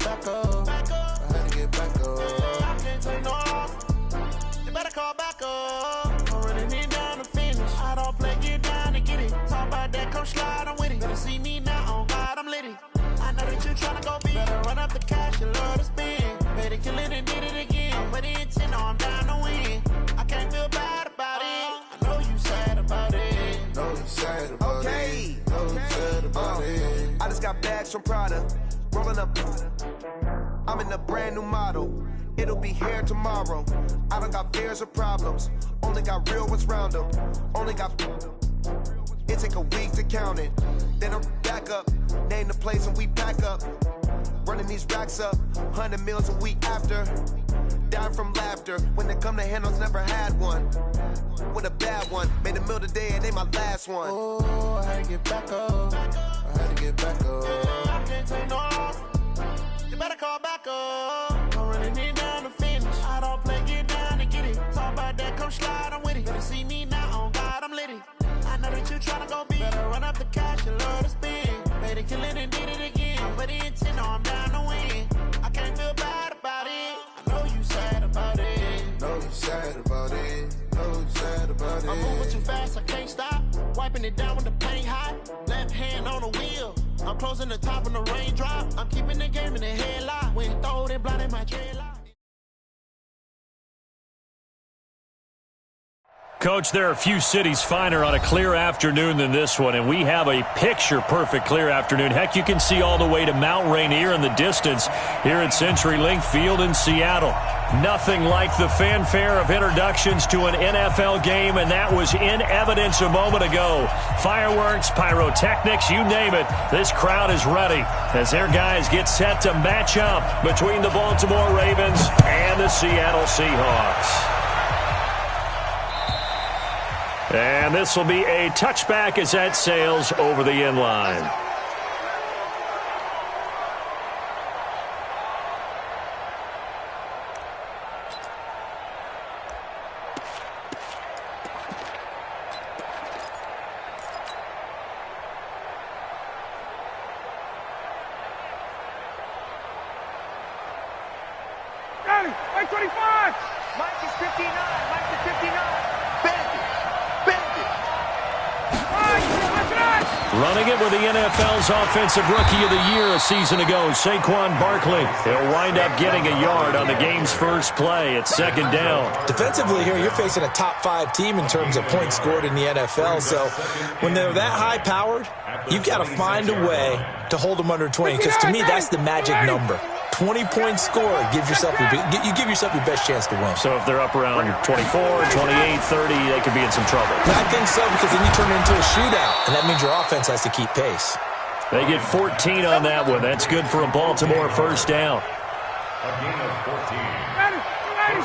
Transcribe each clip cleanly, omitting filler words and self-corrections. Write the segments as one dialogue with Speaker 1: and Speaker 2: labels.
Speaker 1: back up. I had to get back up. I can't take no loss. You better call back up. I'm running it down to finish. I don't play, get down to get it. Talk about that, come slide, I'm with it. Better see me now, on God, I'm litty. I know that you tryna go big. Better run up the cash, you love to spend. Better kill it and did it again. But the intent, no, I'm down to win. I can't feel bad about it. I know you sad about it. Know you sad about it. Know you sad about it.
Speaker 2: I just got bags from Prada. Rolling up. I'm in a brand new model. It'll be here tomorrow. I don't got fears or problems. Only got real ones round them. Only got. It take a week to count it. Then I'm back up. Name the place and we pack up. Running these racks up. 100 meals a week after. Dying from laughter. When it come to handles, never had one. With a bad one. Made a meal today and they my last one.
Speaker 1: Oh, I had to get back up. I had to get back up. I can't take no loss. You better call back up. I'm running it down to finish. I don't play, get down to get it. Talk about that, come slide, I'm with it. Better see me now, on God, I'm litty. I know that you tryna go big. Better run up the cash, you love to spend. Better kill it and did it again. But the intent, no, I'm down to win. I can't feel bad about it. I know you sad about it. Know you sad about it. Know you sad about it. I'm moving too fast, I can't stop. Wiping it down with the paint hot. Left hand on the wheel. I'm closing the top on the raindrop. I'm keeping the game in the headlock. When throwed and blinded my dreadlock.
Speaker 3: Coach, there are a few cities finer on a clear afternoon than this one, and we have a picture-perfect clear afternoon. Heck, you can see all the way to Mount Rainier in the distance here at CenturyLink Field in Seattle. Nothing like the fanfare of introductions to an NFL game, and that was in evidence a moment ago. Fireworks, pyrotechnics, you name it. This crowd is ready as their guys get set to match up between the Baltimore Ravens and the Seattle Seahawks. And this will be a touchback as that sails over the end line.
Speaker 4: Hey, 25! Mike is 59. Mike is 59.
Speaker 3: Running it with the NFL's Offensive Rookie of the Year a season ago, Saquon Barkley. He'll wind up getting a yard on the game's first play. It's second down.
Speaker 5: Defensively here, you're facing a top-5 team in terms of points scored in the NFL. So when they're that high-powered, you've got to find a way to hold them under 20. Because to me, that's the magic number. 20-point score, you give yourself your best chance to win.
Speaker 3: So if they're up around 24, 28, 30, they could be in some trouble.
Speaker 5: I think so, because then you turn it into a shootout, and that means your offense has to keep pace.
Speaker 3: They get 14 on that one. That's good for a Baltimore first down.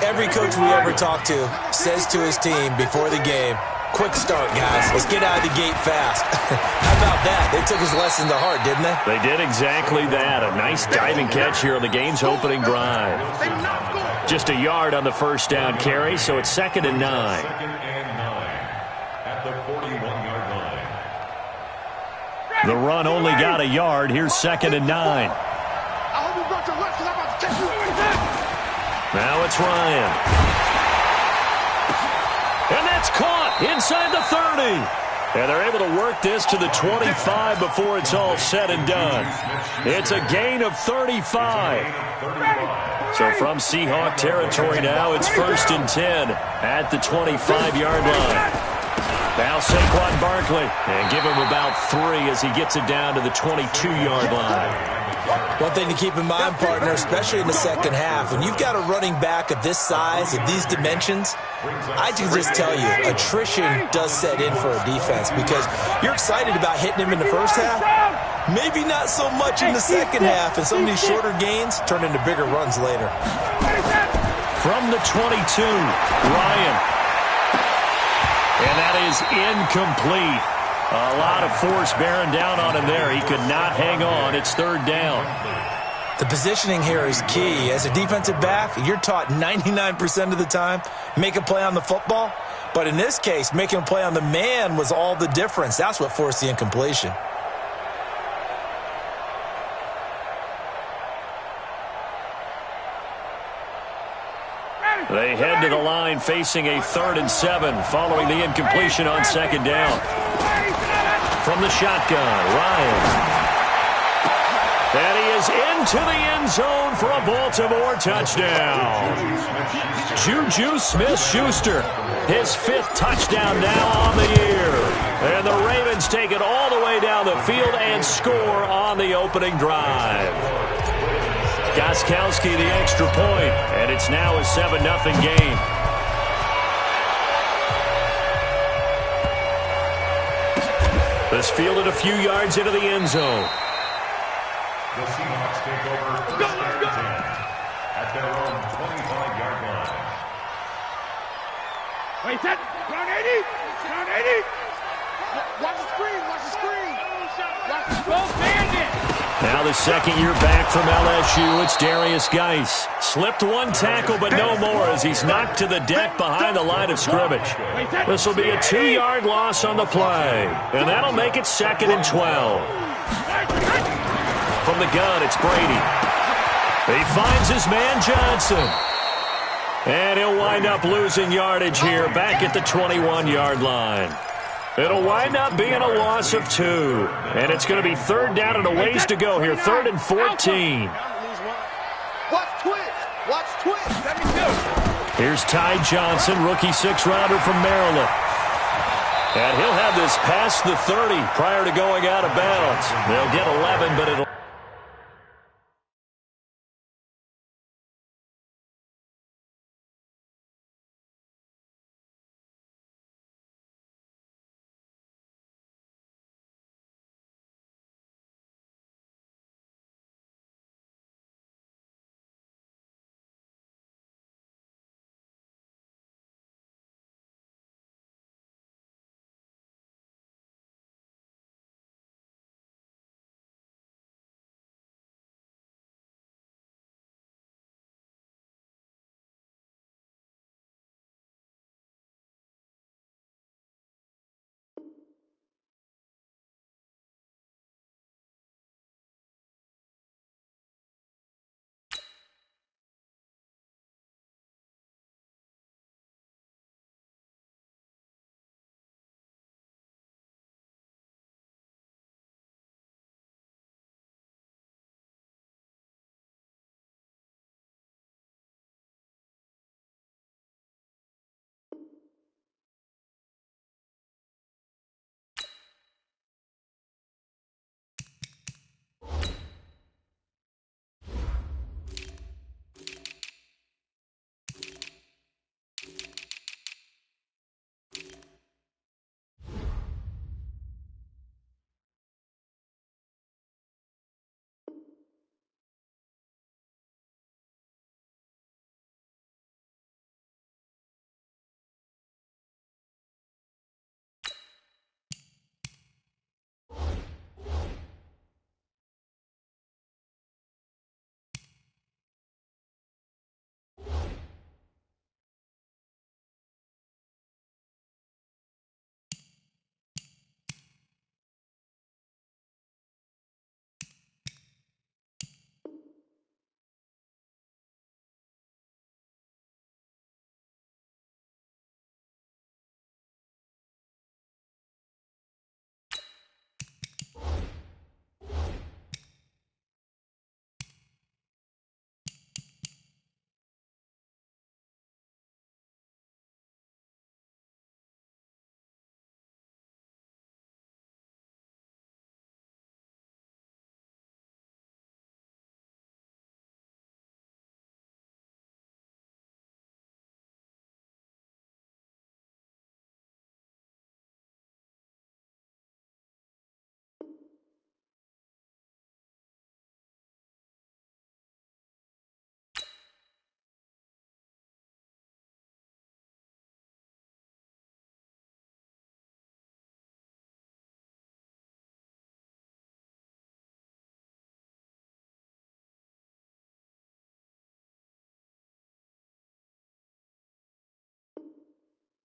Speaker 5: Every coach we ever talk to says to his team before the game, quick start, guys. Let's get out of the gate fast. How about that? They took his lesson to heart, didn't they?
Speaker 3: They did exactly that. A nice diving catch here on the game's opening drive. Just a yard on the first down carry, so it's 2nd and 9.
Speaker 6: At the 41-yard line.
Speaker 3: The run only got a yard. Here's 2nd and 9.
Speaker 4: I hope you brought your lesson. I'm about to take you in.
Speaker 3: Now it's Ryan. And that's caught inside the 30. And they're able to work this to the 25 before it's all said and done. It's a gain of 35. So from Seahawk territory now, it's 1st and 10 at the 25-yard line. Now Saquon Barkley, and give him about 3 as he gets it down to the 22-yard line.
Speaker 5: One thing to keep in mind, partner, especially in the second half, when you've got a running back of this size, of these dimensions, I can just tell you, attrition does set in for a defense because you're excited about hitting him in the first half, maybe not so much in the second half, and some of these shorter gains turn into bigger runs later.
Speaker 3: From the 22, Ryan. And that is incomplete. A lot of force bearing down on him there. He could not hang on. It's 3rd down.
Speaker 5: The positioning here is key. As a defensive back, you're taught 99% of the time, make a play on the football. But in this case, making a play on the man was all the difference. That's what forced the incompletion.
Speaker 3: They head to the line facing a 3rd and 7 following the incompletion on 2nd down. From the shotgun, Ryan. And he is into the end zone for a Baltimore touchdown. Juju Smith-Schuster, his 5th touchdown now on the year. And the Ravens take it all the way down the field and score on the opening drive. Gostkowski the extra point, and it's now a 7-0 game. This fielded a few yards into the end zone.
Speaker 6: The Seahawks take over first and 10 at their own 25-yard line.
Speaker 4: Wait, set. Down 80. Down 80. Watch the screen. Watch the screen. Go Bandit.
Speaker 3: Now the 2nd year back from LSU, it's Darius Geis. Slipped one tackle, but no more as he's knocked to the deck behind the line of scrimmage. This will be a 2-yard loss on the play, and that'll make it 2nd and 12. From the gun, it's Brady. He finds his man Johnson. And he'll wind up losing yardage here back at the 21-yard line. It'll wind up being a loss of 2. And it's going to be 3rd down and a ways to go here. 3rd and 14.
Speaker 2: Watch twitch. Watch twitch.
Speaker 3: Here's Ty Johnson, rookie 6th-rounder from Maryland. And he'll have this past the 30 prior to going out of bounds. They'll get 11, but it'll...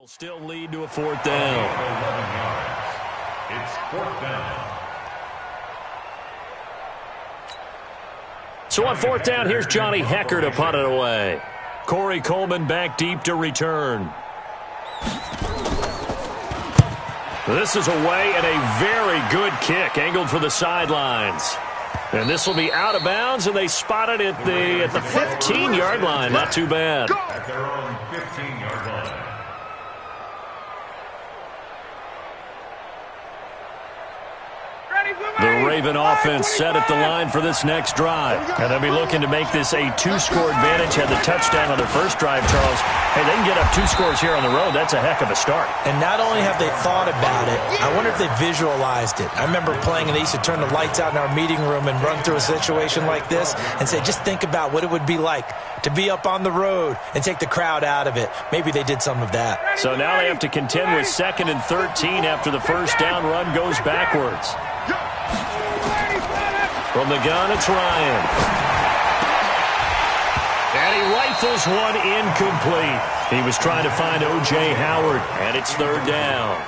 Speaker 3: Still lead to a 4th down.
Speaker 6: 11 yards. It's 4th down.
Speaker 3: So on 4th down, here's Johnny Hecker to punt it away. Corey Coleman back deep to return. This is away and a very good kick, angled for the sidelines. And this will be out of bounds, and they spot it at the 15-yard line. Not too bad.
Speaker 6: At their own 15-yard line.
Speaker 3: The Raven offense set at the line for this next drive. And they'll be looking to make this a two-score advantage. Had the touchdown on their first drive, Charles. Hey, they can get up 2 scores here on the road. That's a heck of a start.
Speaker 5: And not only have they thought about it, I wonder if they visualized it. I remember playing, and they used to turn the lights out in our meeting room and run through a situation like this and say, just think about what it would be like to be up on the road and take the crowd out of it. Maybe they did some of that.
Speaker 3: So now they have to contend with 2nd and 13 after the first down run goes backwards. From the gun, it's Ryan. And he rifles one incomplete. He was trying to find O.J. Howard, and it's 3rd down.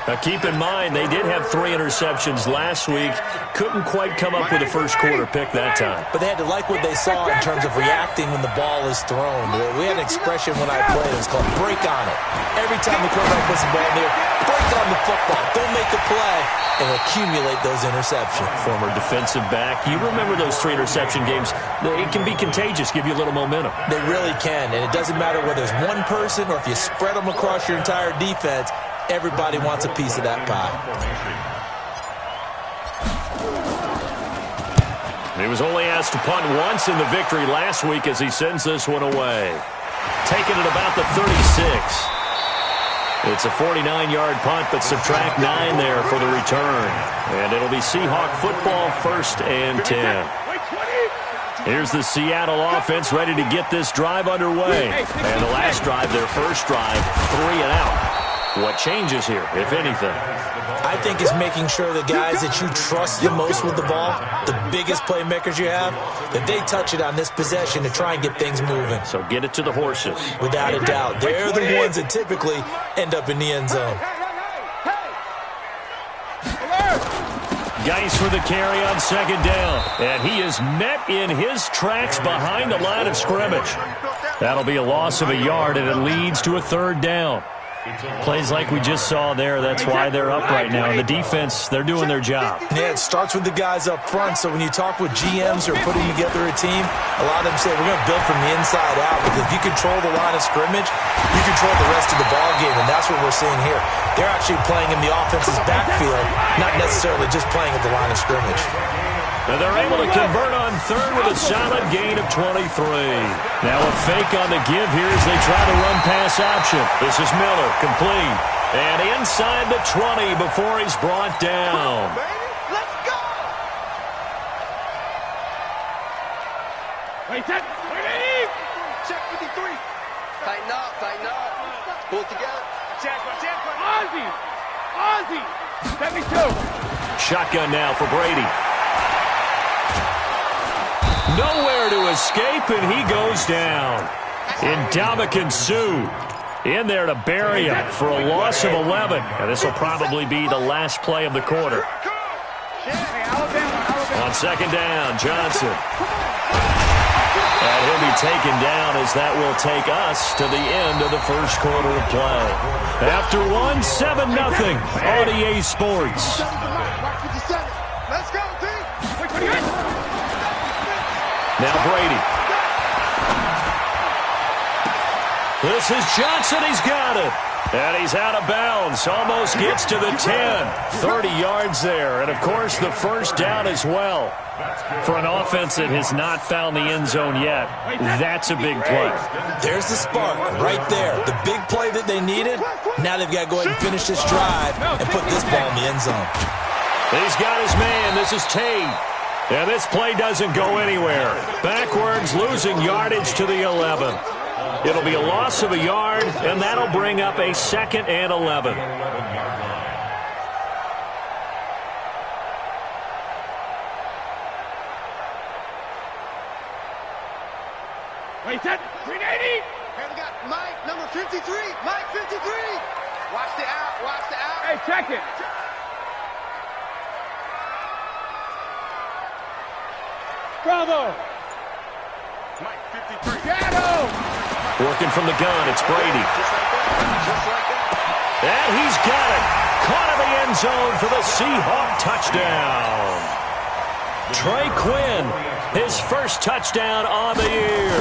Speaker 3: Now, keep in mind, they did have 3 interceptions last week. Couldn't quite come up with a first-quarter pick that time.
Speaker 5: But they had to like what they saw in terms of reacting when the ball is thrown. We had an expression when I played. It was called break on it. Every time the quarterback puts the ball near, break on the football. Don't make a play and accumulate those interceptions.
Speaker 3: Former defensive back. You remember those 3 interception games. It can be contagious, give you a little momentum.
Speaker 5: They really can, and it doesn't matter whether it's one person or if you spread them across your entire defense. Everybody wants a piece of that pie.
Speaker 3: He was only asked to punt once in the victory last week as he sends this one away. Taking it about the 36. It's a 49-yard punt, but subtract 9 there for the return. And it'll be Seahawk football, 1st and 10. Here's the Seattle offense ready to get this drive underway. And the last drive, their first drive, 3 and out. What changes here, if anything?
Speaker 5: I think it's making sure the guys that you trust the most with the ball, the biggest playmakers you have, that they touch it on this possession to try and get things moving.
Speaker 3: So get it to the horses.
Speaker 5: Without a doubt. They're the ones that typically end up in the end zone.
Speaker 3: Geis for the carry on 2nd down. And he is met in his tracks behind the line of scrimmage. That'll be a loss of a yard, and it leads to a 3rd down. Plays like we just saw there. That's why they're up right now. The defense, they're doing their job.
Speaker 5: Yeah, it starts with the guys up front. So when you talk with GMs who are putting together a team, a lot of them say we're going to build from the inside out. Because if you control the line of scrimmage, you control the rest of the ball game. And that's what we're seeing here. They're actually playing in the offense's backfield, not necessarily just playing at the line of scrimmage.
Speaker 3: And they're able to convert on 3rd with a solid gain of 23. Now a fake on the give here as they try to run pass option. This is Miller, complete. And inside the 20 before he's brought down.
Speaker 4: Let's go! Wait, check 53.
Speaker 7: Tighten up, tighten up. Pull it together.
Speaker 4: Check. Ozzy. 72.
Speaker 3: Shotgun now for Brady. Nowhere to escape, and he goes down. Ndamukong Suh in there to bury him for a loss of 11. And this will probably be the last play of the quarter. On 2nd down, Johnson. And he'll be taken down as that will take us to the end of the first quarter of play. After 7-0 on EA Sports.
Speaker 4: Let's go, D.
Speaker 3: Now Brady. This is Johnson. He's got it. And he's out of bounds. Almost gets to the 10. 30 yards there. And, of course, the first down as well. For an offense that has not found the end zone yet, that's a big play.
Speaker 5: There's the spark right there. The big play that they needed. Now they've got to go ahead and finish this drive and put this ball in the end zone.
Speaker 3: He's got his man. This is Tate. And this play doesn't go anywhere. Backwards, losing yardage to the 11. It'll be a loss of a yard, and that'll bring up a 2nd and 11.
Speaker 4: Wait, set. 380.
Speaker 7: Hey, we got Mike, number 53. Mike, 53. Watch the out, watch the out.
Speaker 4: Hey, check it. Bravo.
Speaker 7: Mike, 53.
Speaker 4: Shadow.
Speaker 3: Working from the gun, it's Brady. And he's got it. Caught in the end zone for the Seahawk touchdown. Trey Quinn, his first touchdown on the year,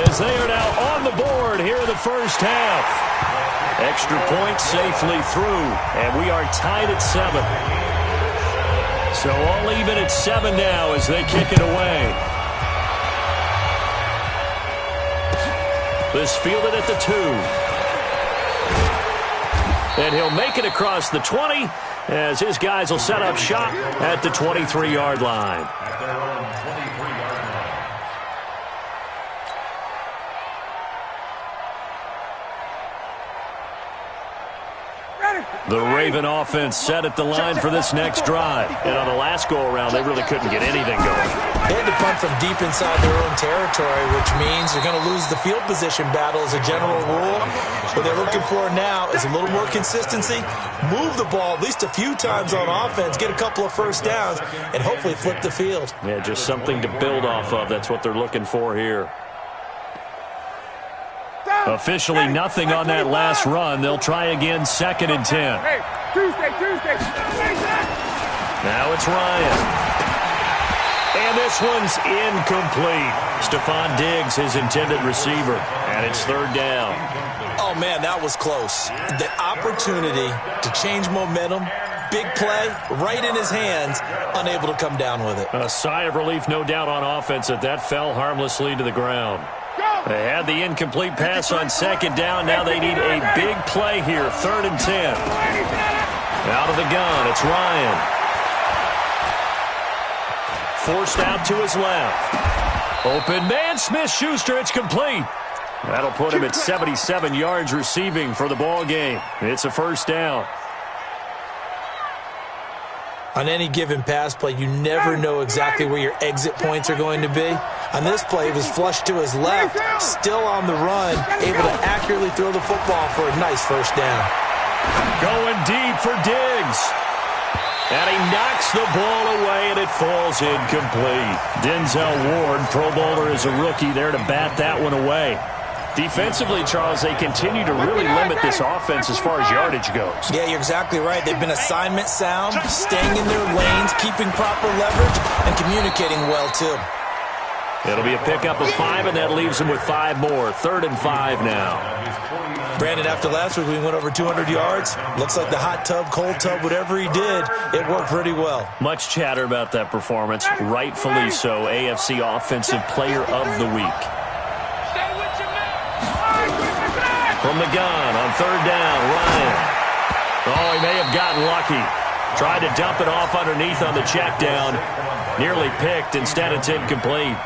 Speaker 3: as they are now on the board here in the first half. Extra point safely through, and we are tied at 7. So all even at 7 now as they kick it away. This fielded at the 2. And he'll make it across the 20 as his guys will set up shop at the 23-yard line.
Speaker 6: At their own 23-yard line.
Speaker 3: The Raven offense set at the line for this next drive. And on the last go-around, they really couldn't get anything going.
Speaker 5: They had to punt from deep inside their own territory, which means they're going to lose the field position battle as a general rule. What they're looking for now is a little more consistency, move the ball at least a few times on offense, get a couple of first downs, and hopefully flip the field.
Speaker 3: Yeah, just something to build off of. That's what they're looking for here. Officially nothing on that last run. They'll try again, 2nd and 10.
Speaker 4: Hey, Tuesday.
Speaker 3: Now it's Ryan. And this one's incomplete. Stephon Diggs, his intended receiver. And it's 3rd down.
Speaker 5: Oh, man, that was close. The opportunity to change momentum, big play, right in his hands, unable to come down with it.
Speaker 3: A sigh of relief, no doubt, on offense that fell harmlessly to the ground. They had the incomplete pass on 2nd down. Now they need a big play here, 3rd and 10. Out of the gun, it's Ryan. Forced out to his left. Open man, Smith-Schuster, it's complete. That'll put him at 77 yards receiving for the ball game. It's a 1st down.
Speaker 5: On any given pass play, you never know exactly where your exit points are going to be. On this play, he was flushed to his left, still on the run, able to accurately throw the football for a nice 1st down.
Speaker 3: Going deep for Diggs. And he knocks the ball away, and it falls incomplete. Denzel Ward, Pro Bowler as a rookie, there to bat that one away. Defensively, Charles, they continue to really limit this offense as far as yardage goes.
Speaker 5: Yeah, you're exactly right. They've been assignment sound, staying in their lanes, keeping proper leverage, and communicating well, too.
Speaker 3: It'll be a pickup of 5, and that leaves them with 5 more. 3rd and 5 now.
Speaker 5: Brandon, after last week, we went over 200 yards. Looks like the hot tub, cold tub, whatever he did, it worked pretty well.
Speaker 3: Much chatter about that performance. Rightfully so. AFC Offensive Player of the Week. From the gun on 3rd down, Ryan. Oh, he may have gotten lucky. Tried to dump it off underneath on the check down. Nearly picked. Instead, it's incomplete.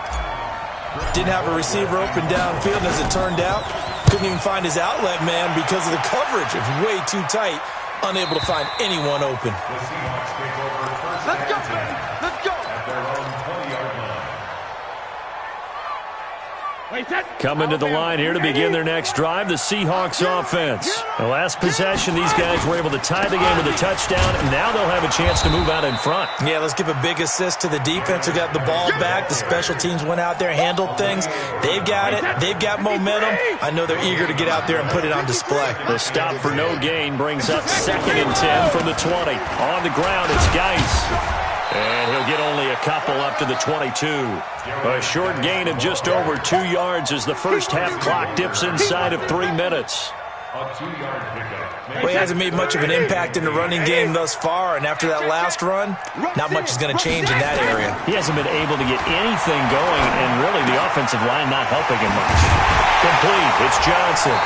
Speaker 5: Didn't have a receiver open downfield as it turned out. Couldn't even find his outlet man because of the coverage. It's way too tight. Unable to find anyone open.
Speaker 6: The Seahawks take over 1st
Speaker 7: Let's go,
Speaker 6: and 10
Speaker 7: let's go.
Speaker 6: at their own 20-yard line.
Speaker 3: Coming to the line here to begin their next drive, the Seahawks offense. The last possession, these guys were able to tie the game with a touchdown, and now they'll have a chance to move out in front.
Speaker 5: Yeah, let's give a big assist to the defense who got the ball back. The special teams went out there, handled things. They've got it. They've got momentum. I know they're eager to get out there and put it on display.
Speaker 3: The stop for no gain brings up 2nd and 10 from the 20. On the ground, it's Geis. And he'll get only a couple up to the 22. A short gain of just over 2 yards as the first half clock dips inside of 3 minutes.
Speaker 6: A 2-yard pickup.
Speaker 5: Well, he hasn't made much of an impact in the running game thus far, and after that last run, not much is going to change in that area.
Speaker 3: He hasn't been able to get anything going, and really the offensive line not helping him much. Complete, it's Johnson.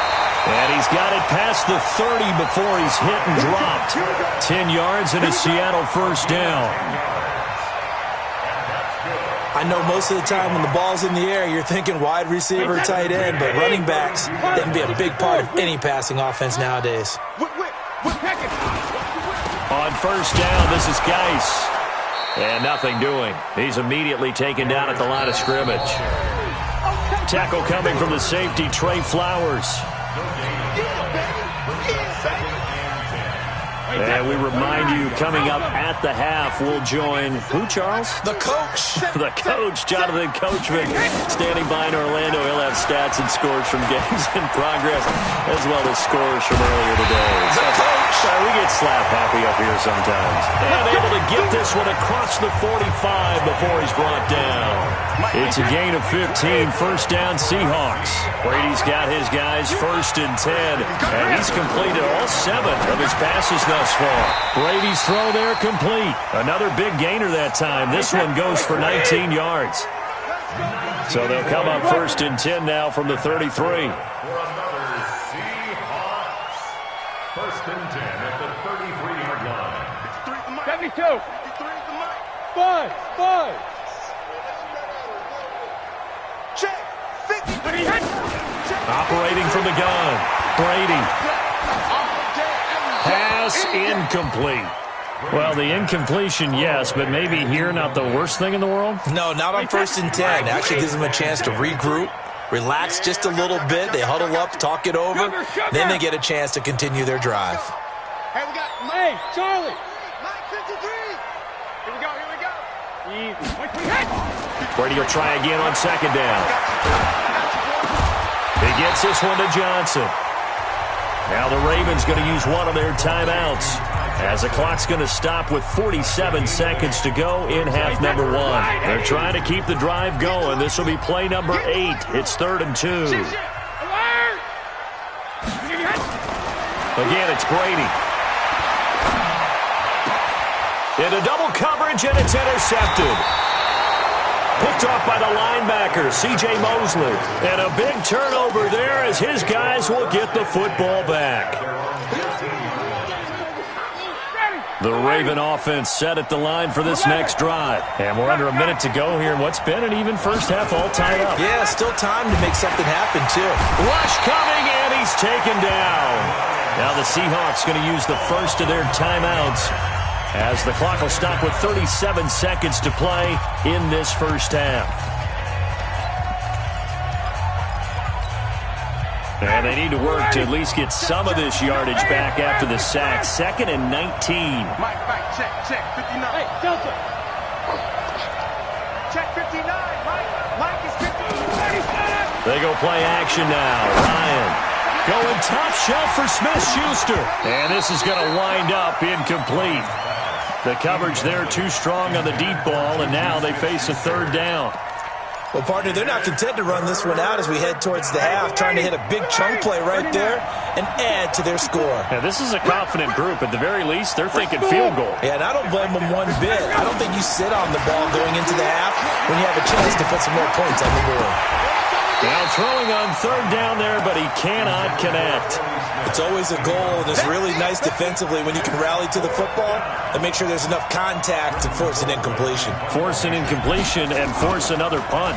Speaker 3: And he's got it past the 30 before he's hit and dropped. 10 yards and a Seattle 1st down.
Speaker 5: I know most of the time when the ball's in the air, you're thinking wide receiver, tight end, but running backs, they can be a big part of any passing offense nowadays.
Speaker 3: On 1st down, this is Geis. And nothing doing. He's immediately taken down at the line of scrimmage. Tackle coming from the safety, Trey Flowers. And we remind you, coming up at the half, we'll join who, Charles?
Speaker 5: The coach.
Speaker 3: The coach, Jonathan Coachman, standing by in Orlando. He'll have stats and scores from games in progress, as well as scores from earlier today.
Speaker 5: The coach.
Speaker 3: We get slap happy up here sometimes. And able to get this one across the 45 before he's brought down. It's a gain of 15, first down Seahawks. Brady's got his guys first and 10, and he's completed all 7 of his passes thus far. Brady's throw there complete. Another big gainer that time. This one goes for 19 yards. So they'll come up first and 10 now from the 33.
Speaker 6: For another Seahawks. First and 10 at the 33-yard line.
Speaker 4: 72. 5.
Speaker 7: Check. 50.
Speaker 3: Operating from the gun. Brady. Pass incomplete. Well, the incompletion, yes, but maybe here not the worst thing in the world?
Speaker 5: No, not on first and 10. Actually gives them a chance to regroup, relax just a little bit. They huddle up, talk it over. Then they get a chance to continue their drive.
Speaker 7: Hey, we got
Speaker 4: Charlie.
Speaker 7: Mike 53. Here we go.
Speaker 3: Brady will try again on second down. He gets this one to Johnson. Now the Ravens going to use one of their timeouts, as the clock's going to stop with 47 seconds to go in half number 1. They're trying to keep the drive going. This will be play number 8. It's 3rd and 2. Again, it's Brady. Into double coverage, and it's intercepted. Picked off by the linebacker, C.J. Mosley. And a big turnover there as his guys will get the football back. The Raven offense set at the line for this next drive. And we're under a minute to go here in what's been an even first half all tied up.
Speaker 5: Yeah, still time to make something happen, too.
Speaker 3: Rush coming, and he's taken down. Now the Seahawks going to use the first of their timeouts, as the clock will stop with 37 seconds to play in this first half. And they need to work to at least get some of this yardage back after the sack. 2nd and 19.
Speaker 7: Mike, check. 59.
Speaker 4: Hey, Delta.
Speaker 7: Check 59. Mike is 59.
Speaker 3: They go play action now. Ryan going top shelf for Smith-Schuster. And this is going to wind up incomplete. The coverage there too strong on the deep ball, and now they face a 3rd down.
Speaker 5: Well, partner, they're not content to run this one out as we head towards the half, trying to hit a big chunk play right there and add to their score.
Speaker 3: Now, this is a confident group. At the very least, they're thinking field goal.
Speaker 5: Yeah, and I don't blame them one bit. I don't think you sit on the ball going into the half when you have a chance to put some more points on the board.
Speaker 3: Now throwing on 3rd down there, but he cannot connect.
Speaker 5: It's always a goal, and it's really nice defensively when you can rally to the football and make sure there's enough contact to force an incompletion.
Speaker 3: Force an incompletion and force another punt.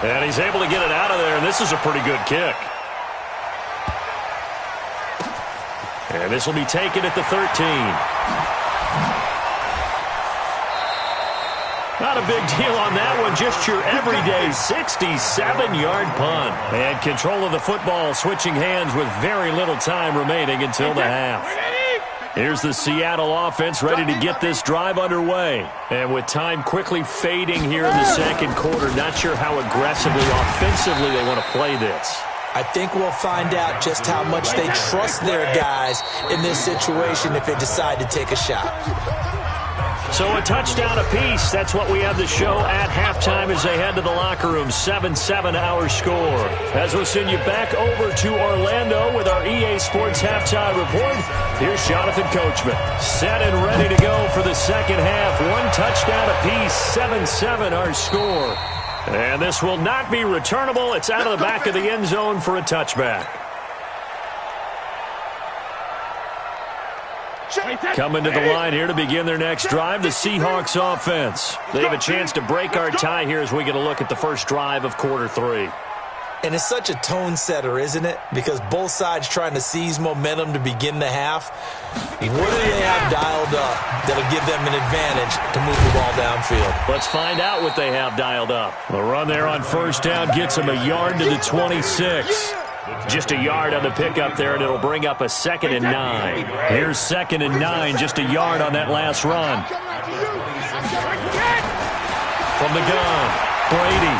Speaker 3: And he's able to get it out of there, and this is a pretty good kick. And this will be taken at the 13. Not a big deal on that one, just your everyday 67-yard punt. And control of the football switching hands with very little time remaining until the half. Here's the Seattle offense ready to get this drive underway. And with time quickly fading here in the second quarter, not sure how aggressively, offensively they want to play this.
Speaker 5: I think we'll find out just how much they trust their guys in this situation if they decide to take a shot.
Speaker 3: So a touchdown apiece. That's what we have to show at halftime as they head to the locker room. 7-7 our score. As we'll send you back over to Orlando with our EA Sports Halftime Report, here's Jonathan Coachman. Set and ready to go for the second half. 1 touchdown apiece. 7-7 our score. And this will not be returnable. It's out of the back of the end zone for a touchback. Coming to the line here to begin their next drive, the Seahawks offense. They have a chance to break our tie here as we get a look at the first drive of quarter 3.
Speaker 5: And it's such a tone setter, isn't it? Because both sides trying to seize momentum to begin the half. What do they have dialed up that'll give them an advantage to move the ball downfield?
Speaker 3: Let's find out what they have dialed up. The run there on first down gets them a yard to the 26. Just a yard on the pickup there, and it'll bring up a 2nd and 9. Here's 2nd and 9, just a yard on that last run. From the gun, Brady.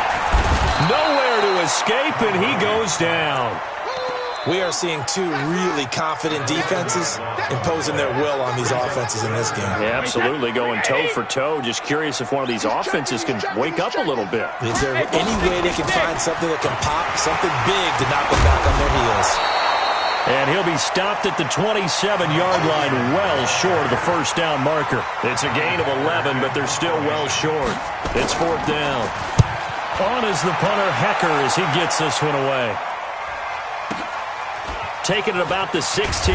Speaker 3: Nowhere to escape, and he goes down.
Speaker 5: We are seeing two really confident defenses imposing their will on these offenses in this game.
Speaker 3: Yeah, absolutely, going toe for toe. Just curious if one of these offenses can wake up a little bit.
Speaker 5: Is there any way they can find something that can pop, something big to knock them back on their heels?
Speaker 3: And he'll be stopped at the 27-yard line, well short of the first down marker. It's a gain of 11, but they're still well short. It's 4th down. On is the punter, Hecker, as he gets this one away. Taking it about the 16.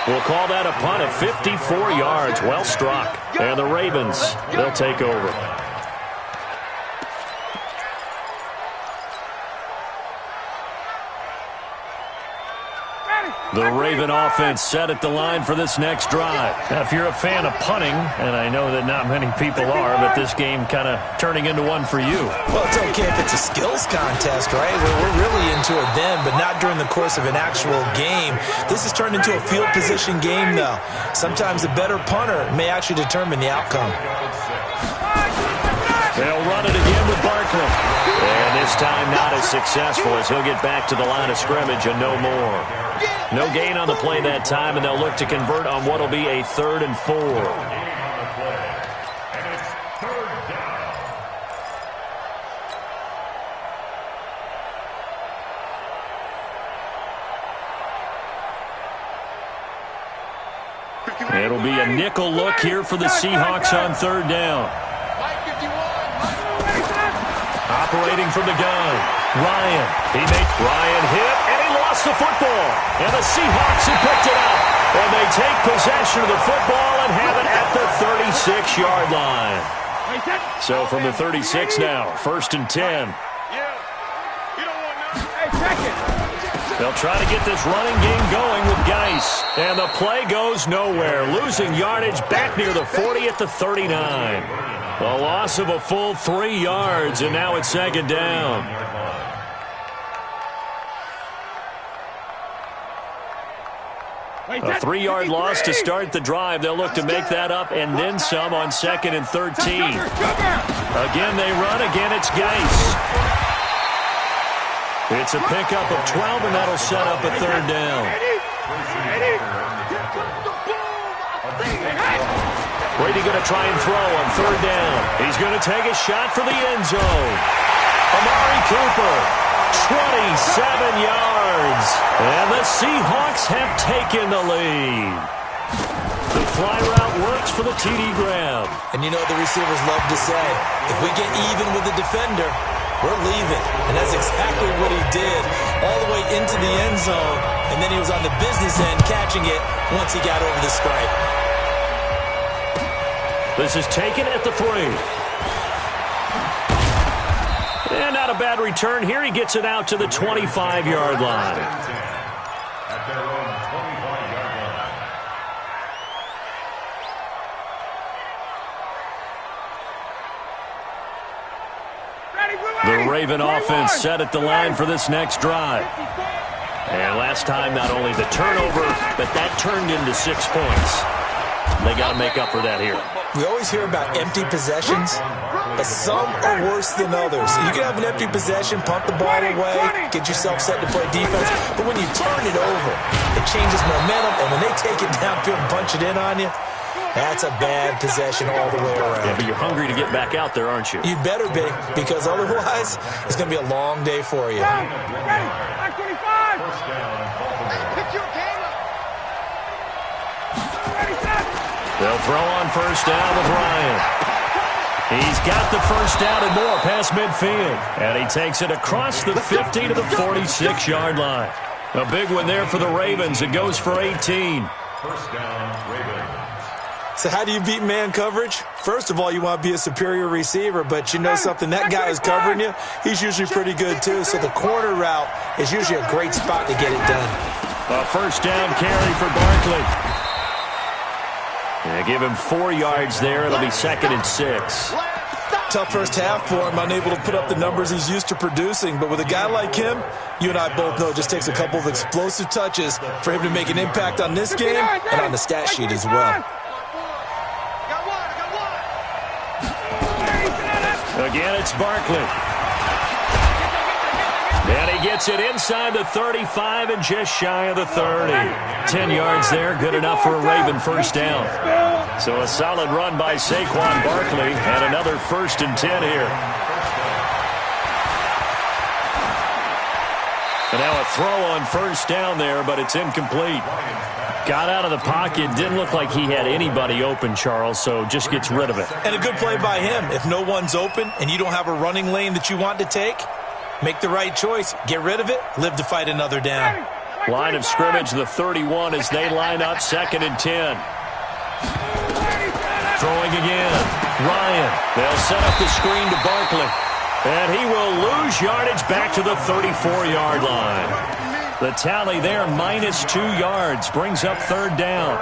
Speaker 3: We'll call that a punt of 54 yards. Well struck. And the Ravens, they'll take over. The Raven offense set at the line for this next drive. Now, if you're a fan of punting, and I know that not many people are, but this game kind of turning into one for you.
Speaker 5: Well, it's okay if it's a skills contest, right? We're really into it then, but not during the course of an actual game. This has turned into a field position game, though. Sometimes the better punter may actually determine the outcome.
Speaker 3: They'll run it again with Barkley. And this time not as successful as he'll get back to the line of scrimmage and no more. No gain on the play that time, and they'll look to convert on what will be a 3rd and 4. It'll be a nickel look here for the Seahawks on 3rd down. Operating from the gun, Ryan. Ryan hit, and he lost the football. And the Seahawks have picked it up. And they take possession of the football and have it at the 36-yard line. So from the 36 now, 1st and 10. They'll try to get this running game going with Geis. And the play goes nowhere. Losing yardage back near the 40 at the 39. A loss of a full 3 yards, and now it's 2nd down. A 3-yard loss to start the drive. They'll look to make that up and then some on 2nd and 13. Again, they run. Again, it's Geis. It's a pickup of 12, and that'll set up a 3rd down. Brady going to try and throw on 3rd down. He's going to take a shot for the end zone. Amari Cooper, 27 yards. And the Seahawks have taken the lead. The fly route works for the TD grab.
Speaker 5: And you know the receivers love to say, if we get even with the defender, we're leaving. And that's exactly what he did all the way into the end zone. And then he was on the business end catching it once he got over the stripe.
Speaker 3: This is taken at the 3. And not a bad return here. He gets it out to the 25-yard line.
Speaker 6: At their own 25-yard line.
Speaker 3: The Raven offense set at the line for this next drive. And last time, not only the turnover, but that turned into 6 points. They got to make up for that here.
Speaker 5: We always hear about empty possessions, but some are worse than others. You can have an empty possession, pump the ball away, get yourself set to play defense, but when you turn it over, it changes momentum, and when they take it downfield and punch it in on you, that's a bad possession all the way around.
Speaker 3: Yeah, but you're hungry to get back out there, aren't you?
Speaker 5: You better be, because otherwise, it's going to be a long day for you.
Speaker 3: They'll throw on 1st down with Ryan. He's got the 1st down and more past midfield. And he takes it across the 50 to the 46-yard line. A big one there for the Ravens. It goes for 18.
Speaker 6: 1st down, Ravens.
Speaker 5: So how do you beat man coverage? First of all, you want to be a superior receiver, but you know something, that guy who's covering you, he's usually pretty good too. So the corner route is usually a great spot to get it done.
Speaker 3: A 1st down carry for Barkley. Yeah, give him 4 yards there. It'll be 2nd and 6.
Speaker 5: Tough first half for him, unable to put up the numbers he's used to producing. But with a guy like him, you and I both know it just takes a couple of explosive touches for him to make an impact on this game and on the stat sheet as well.
Speaker 3: Again, it's Barkley. And he gets it inside the 35 and just shy of the 30. 10 yards there, good enough for a Raven first down. So a solid run by Saquon Barkley and another 1st and 10 here. And now a throw on first down there, but it's incomplete. Got out of the pocket, didn't look like he had anybody open, Charles, so just gets rid of it.
Speaker 5: And a good play by him. If no one's open and you don't have a running lane that you want to take, make the right choice. Get rid of it. Live to fight another down.
Speaker 3: Line of scrimmage, the 31 as they line up 2nd and 10. Throwing again. Ryan. They'll set up the screen to Barkley. And he will lose yardage back to the 34-yard line. The tally there, -2 yards, brings up 3rd down.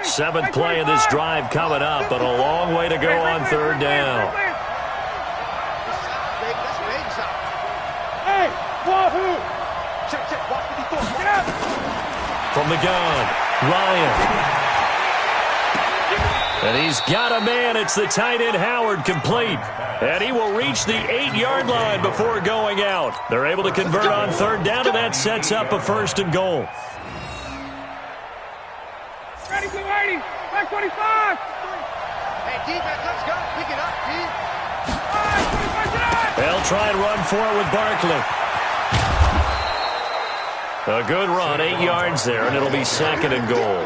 Speaker 3: 7th play of this drive coming up, but a long way to go on 3rd down. From the gun, Ryan. And he's got a man. It's the tight end, Howard, complete. And he will reach the 8-yard line before going out. They're able to convert on 3rd down, and that sets up a 1st and goal.
Speaker 4: Ready, 280, back 25.
Speaker 7: Hey, defense, let's go. Pick it up, Pete.
Speaker 3: They'll try and run for it with Barkley. A good run, 8 yards there, and it'll be 2nd and goal.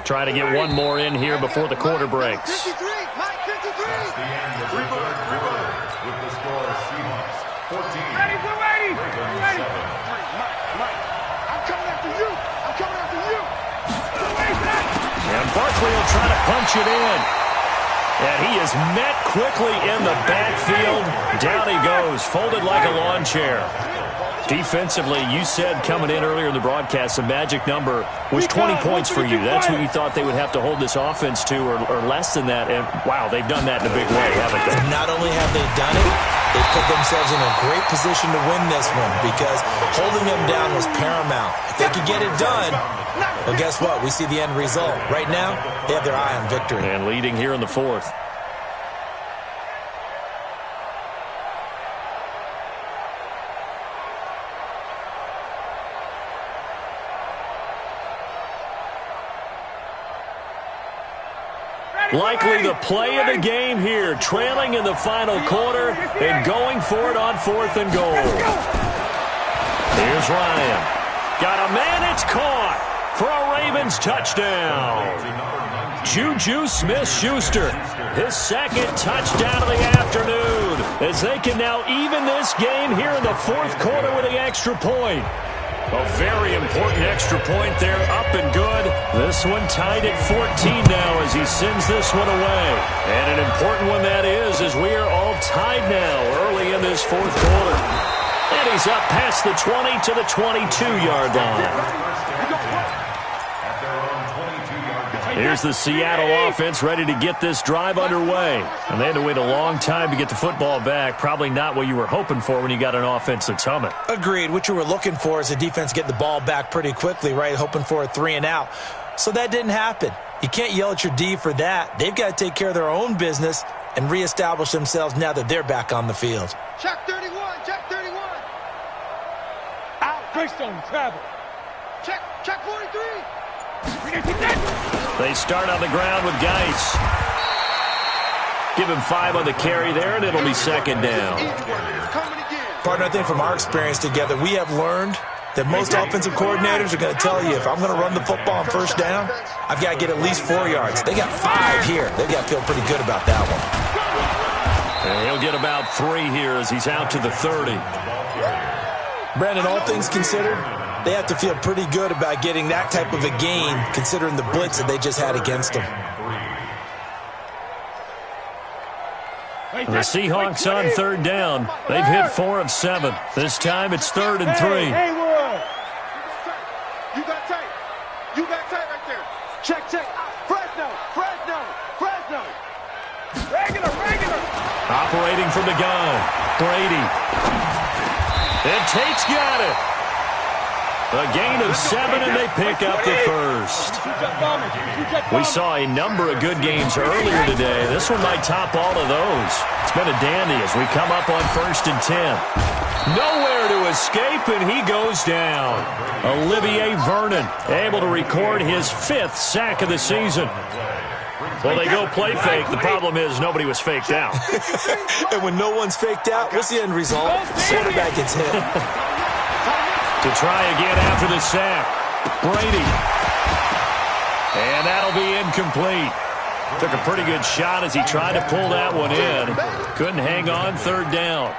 Speaker 3: Try to get one more in here before the quarter breaks.
Speaker 7: 53, Mike 53.
Speaker 6: That's the end of the 3rd quarter with the score Seahawks 14.
Speaker 4: Ready, 280. Ready.
Speaker 7: Mike, I'm coming after you. I'm coming after you.
Speaker 3: And Barkley will try to punch it in. And he is met quickly in the backfield. Down he goes, folded like a lawn chair. Defensively, you said coming in earlier in the broadcast, the magic number was 20 points for you. That's what you thought they would have to hold this offense to, or less than that. And, wow, they've done that in a big way, haven't they?
Speaker 5: And not only have they done it, they put themselves in a great position to win this one because holding them down was paramount. If they could get it done, well, guess what? We see the end result. Right now, they have their eye on victory.
Speaker 3: And leading here in the 4th. Likely the play of the game here, trailing in the final quarter and going for it on 4th and goal. Here's Ryan. Got a man, it's caught for a Ravens touchdown. Juju Smith-Schuster, his 2nd touchdown of the afternoon, as they can now even this game here in the 4th quarter with the extra point. A very important extra point there, up and good. This one tied at 14 now as he sends this one away. And an important one that is, as we are all tied now early in this 4th quarter. And he's up past the 20 to the 22-yard line. Here's the Seattle offense ready to get this drive underway. And they had to wait a long time to get the football back. Probably not what you were hoping for when you got an offense that's humming.
Speaker 5: Agreed. What you were looking for is a defense get the ball back pretty quickly, right? Hoping for a 3 and out. So that didn't happen. You can't yell at your D for that. They've got to take care of their own business and reestablish themselves now that they're back on the field.
Speaker 7: Check 31, check 31.
Speaker 4: Out, Greystone, travel.
Speaker 7: Check 43.
Speaker 3: They start on the ground with Geis. Give him 5 on the carry there, and it'll be 2nd down.
Speaker 5: Partner, I think from our experience together, we have learned that most offensive coordinators are going to tell you, if I'm going to run the football on 1st down, I've got to get at least 4 yards. They got 5 here. They've got to feel pretty good about that one.
Speaker 3: And he'll get about 3 here as he's out to the 30.
Speaker 5: Brandon, all things considered, they have to feel pretty good about getting that type of a gain, considering the blitz that they just had against them.
Speaker 3: The Seahawks on third down. They've hit 4 of 7. This time it's 3rd and 3.
Speaker 4: Haywood. You got tight. You got tight right there. Check. Fresno. Regular.
Speaker 3: Operating from the gun. Brady. And Tate's got it. A gain of 7, and they pick up the first. We saw a number of good games earlier today. This one might top all of those. It's been a dandy as we come up on 1st and 10. Nowhere to escape, and he goes down. Olivier Vernon able to record his 5th sack of the season. Well, they go play fake. The problem is nobody was faked out.
Speaker 5: And when no one's faked out, what's the end result? Quarterback gets hit.
Speaker 3: To try again after the sack. Brady. And that'll be incomplete. Took a pretty good shot as he tried to pull that one in. Couldn't hang on 3rd down.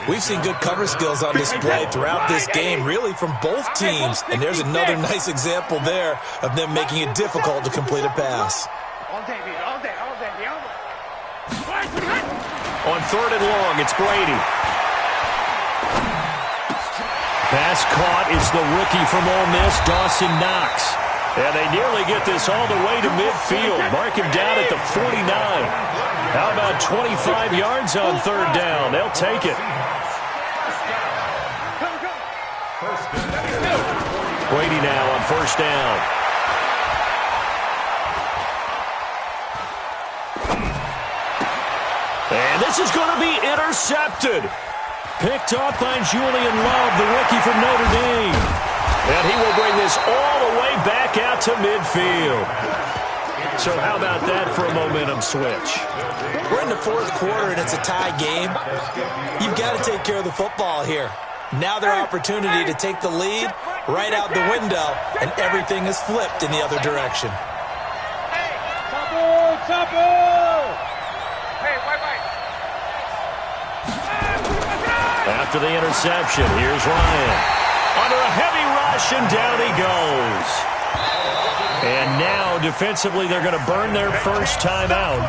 Speaker 5: We've seen good cover skills on display throughout this game, really from both teams. And there's another nice example there of them making it difficult to complete a pass.
Speaker 4: All day.
Speaker 3: On 3rd and long, it's Brady. Pass caught is the rookie from Ole Miss, Dawson Knox. And they nearly get this all the way to midfield. Mark him down at the 49. How about 25 yards on 3rd down? They'll take it. Brady now on 1st down. And this is going to be intercepted. Picked off by Julian Love, the rookie from Notre Dame. And he will bring this all the way back out to midfield. So how about that for a momentum switch?
Speaker 5: We're in the 4th quarter, and it's a tie game. You've got to take care of the football here. Now their opportunity to take the lead right out the window, and everything is flipped in the other direction.
Speaker 4: Chopper! Hey, wait.
Speaker 3: After the interception, here's Ryan. Under a heavy rush, and down he goes. And now, defensively, they're going to burn their first timeout.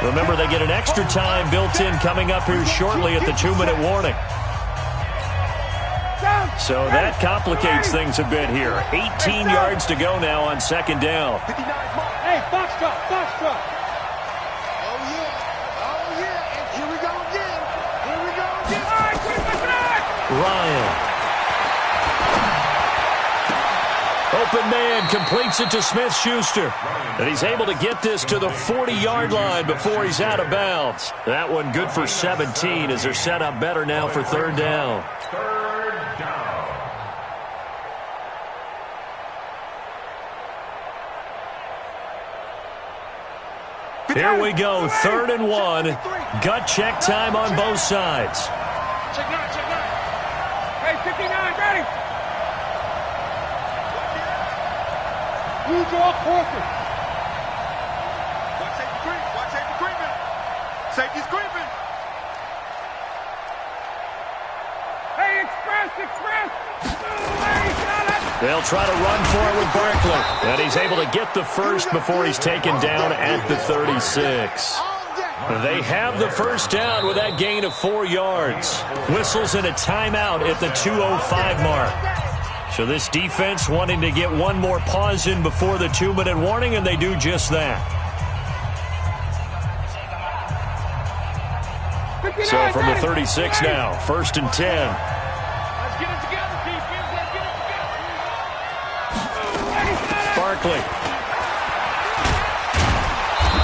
Speaker 3: Remember, they get an extra time built in coming up here shortly at the 2-minute warning. So that complicates things a bit here. 18 yards to go now on 2nd down.
Speaker 4: Hey, Foxtrot. Oh, yeah. And here we go again. All right,
Speaker 3: Ryan. Open man completes it to Smith-Schuster. And he's able to get this to the 40-yard line before he's out of bounds. That one good for 17 as they're set up better now for 3rd down. Here we go, 3rd and 1. Gut check time on both sides.
Speaker 4: Check 9. Hey, 59, ready. Blue draw, quarter. Watch safety creeping. Safety's creeping. Hey, express.
Speaker 3: They'll try to run for it with Barkley. And he's able to get the first before he's taken down at the 36. They have the first down with that gain of 4 yards. Whistles and a timeout at the 2:05 mark. So this defense wanting to get one more pause in before the 2-minute warning, and they do just that. So from the 36 now, 1st and 10.
Speaker 4: Let's get it together, defense. Let's get it together.
Speaker 3: Barkley.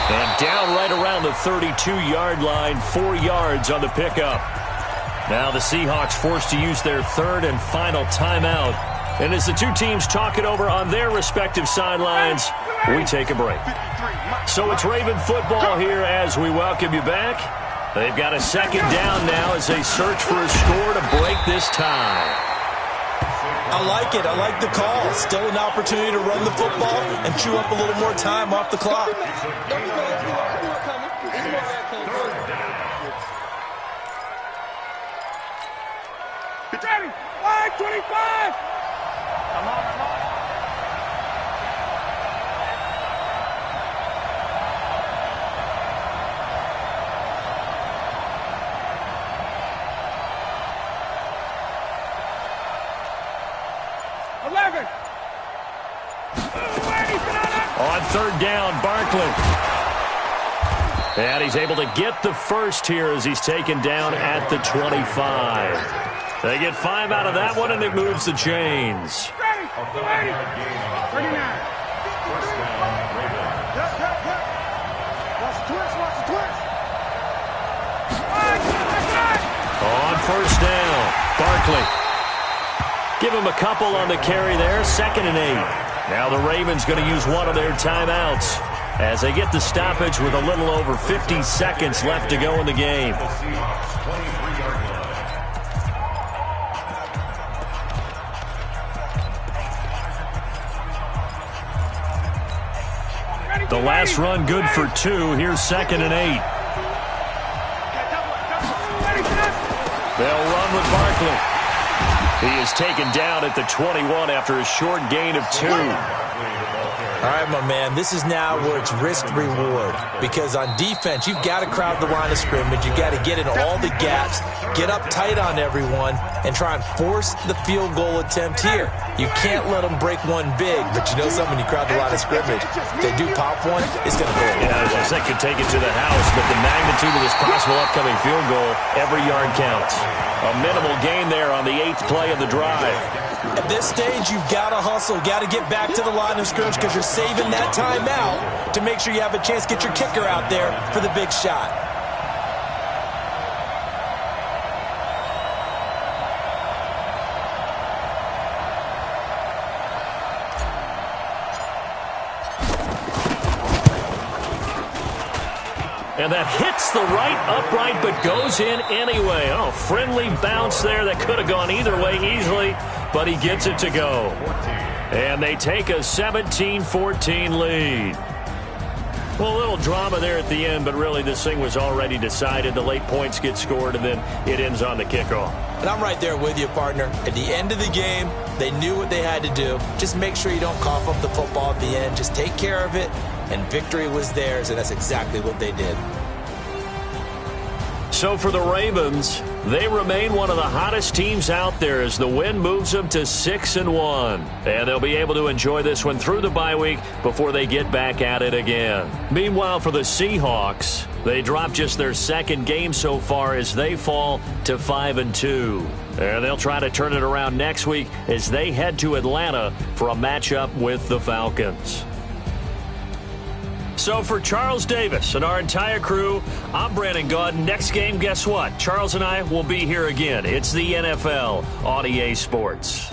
Speaker 3: And down right around the 32-yard line, 4 yards on the pickup. Now the Seahawks forced to use their 3rd and final timeout. And as the two teams talk it over on their respective sidelines, we take a break. So it's Raven football here as we welcome you back. They've got a 2nd down now as they search for a score to break this tie.
Speaker 5: I like it. I like the call. Still an opportunity to run the football and chew up a little more time off the clock.
Speaker 4: Ready. 5:25. Come on.
Speaker 3: On third down, Barkley. And he's able to get the first here as he's taken down at the 25. They get 5 out of that one, and it moves the chains.
Speaker 4: Ready. 39.
Speaker 6: First down, Ravens.
Speaker 4: Watch the twist. Watch the twist.
Speaker 3: On first down, Barkley. Give him a couple on the carry there, 2nd and 8. Now the Ravens going to use one of their timeouts as they get the stoppage with a little over 50 seconds left to go in the game.
Speaker 6: The Seahawks 23-yard line.
Speaker 3: The last run good for 2. Here's 2nd and 8. They'll run with Barkley. He is taken down at the 21 after a short gain of 2.
Speaker 5: All right, my man, this is now where it's risk-reward. Because on defense, you've got to crowd the line of scrimmage. You've got to get into all the gaps, get up tight on everyone, and try and force the field goal attempt here. You can't let them break one big, but you know something, when you crowd the line of scrimmage, if they do pop one, it's going to go.
Speaker 3: Yeah, they could take it to the house, but the magnitude of this possible upcoming field goal, every yard counts. A minimal gain there on the 8th play of the drive.
Speaker 5: At this stage, you've got to hustle, got to get back to the line of scrimmage because you're saving that timeout to make sure you have a chance to get your kicker out there for the big shot.
Speaker 3: And that hits the right upright but goes in anyway. Oh, friendly bounce there that could have gone either way easily, but he gets it to go. And they take a 17-14 lead. Well, a little drama there at the end, but really this thing was already decided. The late points get scored, and then it ends on the kickoff.
Speaker 5: And I'm right there with you, partner. At the end of the game, they knew what they had to do. Just make sure you don't cough up the football at the end. Just take care of it, and victory was theirs, and that's exactly what they did.
Speaker 3: So for the Ravens, they remain one of the hottest teams out there as the win moves them to 6-1. And they'll be able to enjoy this one through the bye week before they get back at it again. Meanwhile, for the Seahawks, they dropped just their 2nd game so far as they fall to 5-2. And they'll try to turn it around next week as they head to Atlanta for a matchup with the Falcons. So for Charles Davis and our entire crew, I'm Brandon Gaudin. Next game, guess what? Charles and I will be here again. It's the NFL on EA Sports.